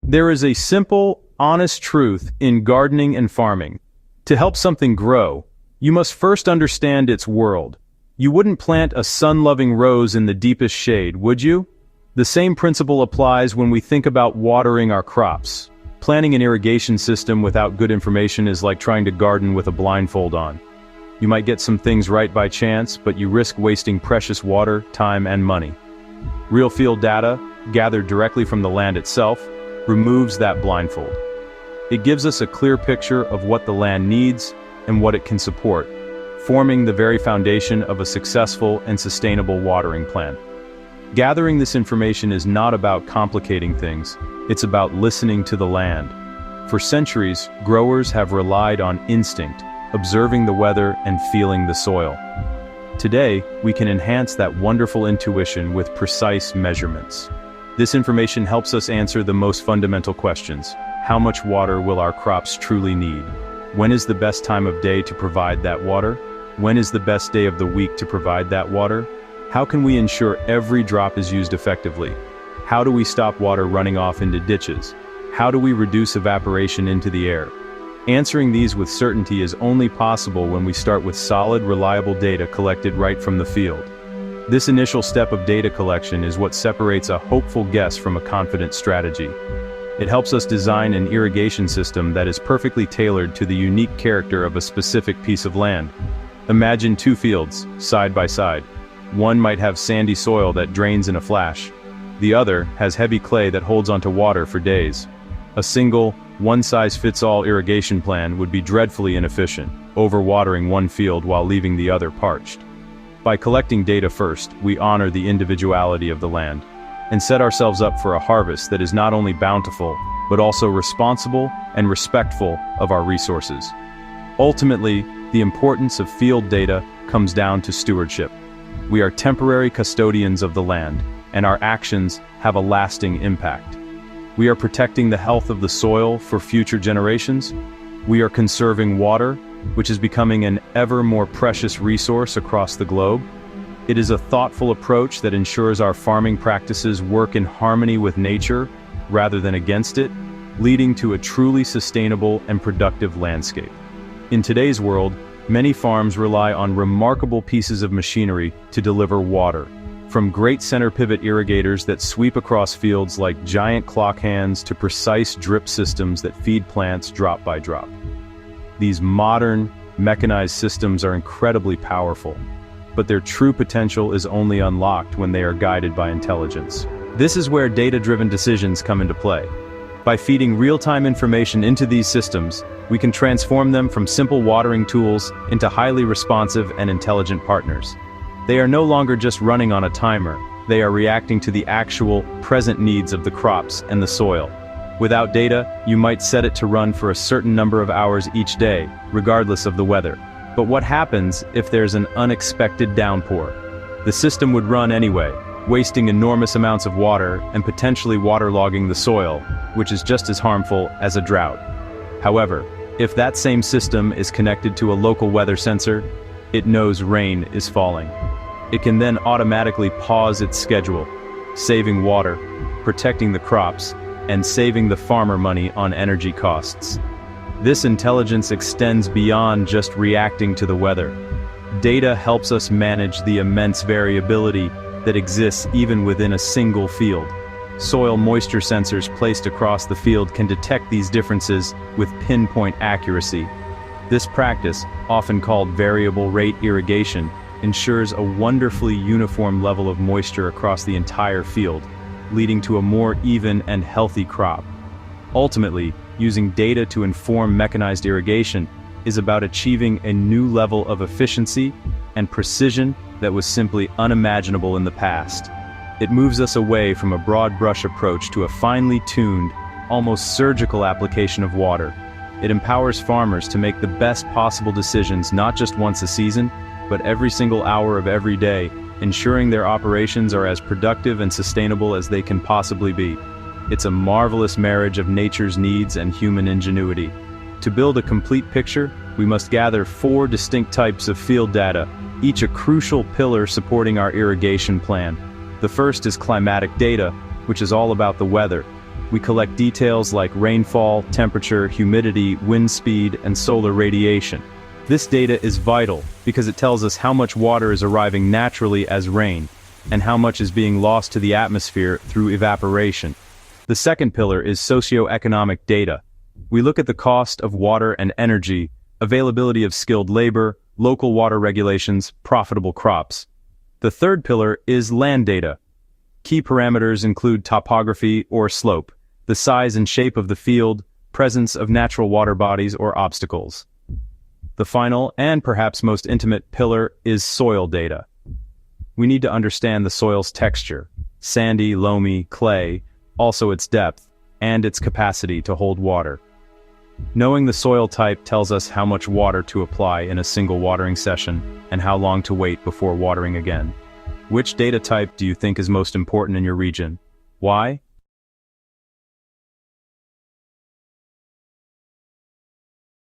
There is a simple, honest truth in gardening and farming. To help something grow, you must first understand its world. You wouldn't plant a sun-loving rose in the deepest shade, would you? The same principle applies when we think about watering our crops. Planning an irrigation system without good information is like trying to garden with a blindfold on. You might get some things right by chance, but you risk wasting precious water, time, and money. Real field data, gathered directly from the land itself, removes that blindfold. It gives us a clear picture of what the land needs and what it can support, forming the very foundation of a successful and sustainable watering plan. Gathering this information is not about complicating things, it's about listening to the land. For centuries, growers have relied on instinct, observing the weather and feeling the soil. Today, we can enhance that wonderful intuition with precise measurements. This information helps us answer the most fundamental questions. How much water will our crops truly need? When is the best time of day to provide that water? When is the best day of the week to provide that water? How can we ensure every drop is used effectively? How do we stop water running off into ditches? How do we reduce evaporation into the air? Answering these with certainty is only possible when we start with solid, reliable data collected right from the field. This initial step of data collection is what separates a hopeful guess from a confident strategy. It helps us design an irrigation system that is perfectly tailored to the unique character of a specific piece of land. Imagine two fields, side by side. One might have sandy soil that drains in a flash. The other has heavy clay that holds onto water for days. A single, one-size-fits-all irrigation plan would be dreadfully inefficient, overwatering one field while leaving the other parched. By collecting data first, we honor the individuality of the land, and set ourselves up for a harvest that is not only bountiful, but also responsible and respectful of our resources. Ultimately, the importance of field data comes down to stewardship. We are temporary custodians of the land, and our actions have a lasting impact. We are protecting the health of the soil for future generations. We are conserving water, which is becoming an ever more precious resource across the globe. It is a thoughtful approach that ensures our farming practices work in harmony with nature rather than against it, leading to a truly sustainable and productive landscape. In today's world, many farms rely on remarkable pieces of machinery to deliver water, from great center pivot irrigators that sweep across fields like giant clock hands to precise drip systems that feed plants drop by drop. These modern, mechanized systems are incredibly powerful, but their true potential is only unlocked when they are guided by intelligence. This is where data-driven decisions come into play. By feeding real-time information into these systems, we can transform them from simple watering tools into highly responsive and intelligent partners. They are no longer just running on a timer, they are reacting to the actual, present needs of the crops and the soil. Without data, you might set it to run for a certain number of hours each day, regardless of the weather. But what happens if there's an unexpected downpour? The system would run anyway, wasting enormous amounts of water and potentially waterlogging the soil, which is just as harmful as a drought. However, if that same system is connected to a local weather sensor, it knows rain is falling. It can then automatically pause its schedule, saving water, protecting the crops, and saving the farmer money on energy costs. This intelligence extends beyond just reacting to the weather. Data helps us manage the immense variability that exists even within a single field. Soil moisture sensors placed across the field can detect these differences with pinpoint accuracy. This practice, often called variable rate irrigation, ensures a wonderfully uniform level of moisture across the entire field, leading to a more even and healthy crop. Ultimately, using data to inform mechanized irrigation is about achieving a new level of efficiency and precision that was simply unimaginable in the past. It moves us away from a broad brush approach to a finely tuned, almost surgical application of water. It empowers farmers to make the best possible decisions not just once a season, but every single hour of every day, ensuring their operations are as productive and sustainable as they can possibly be. It's a marvelous marriage of nature's needs and human ingenuity. To build a complete picture, we must gather 4 distinct types of field data, each a crucial pillar supporting our irrigation plan. The first is climatic data, which is all about the weather. We collect details like rainfall, temperature, humidity, wind speed, and solar radiation. This data is vital because it tells us how much water is arriving naturally as rain, and how much is being lost to the atmosphere through evaporation. The second pillar is socioeconomic data. We look at the cost of water and energy, availability of skilled labor, local water regulations, profitable crops. The third pillar is land data. Key parameters include topography or slope, the size and shape of the field, presence of natural water bodies or obstacles. The final, and perhaps most intimate pillar, is soil data. We need to understand the soil's texture, sandy, loamy, clay, also its depth, and its capacity to hold water. Knowing the soil type tells us how much water to apply in a single watering session and how long to wait before watering again. Which data type do you think is most important in your region? Why?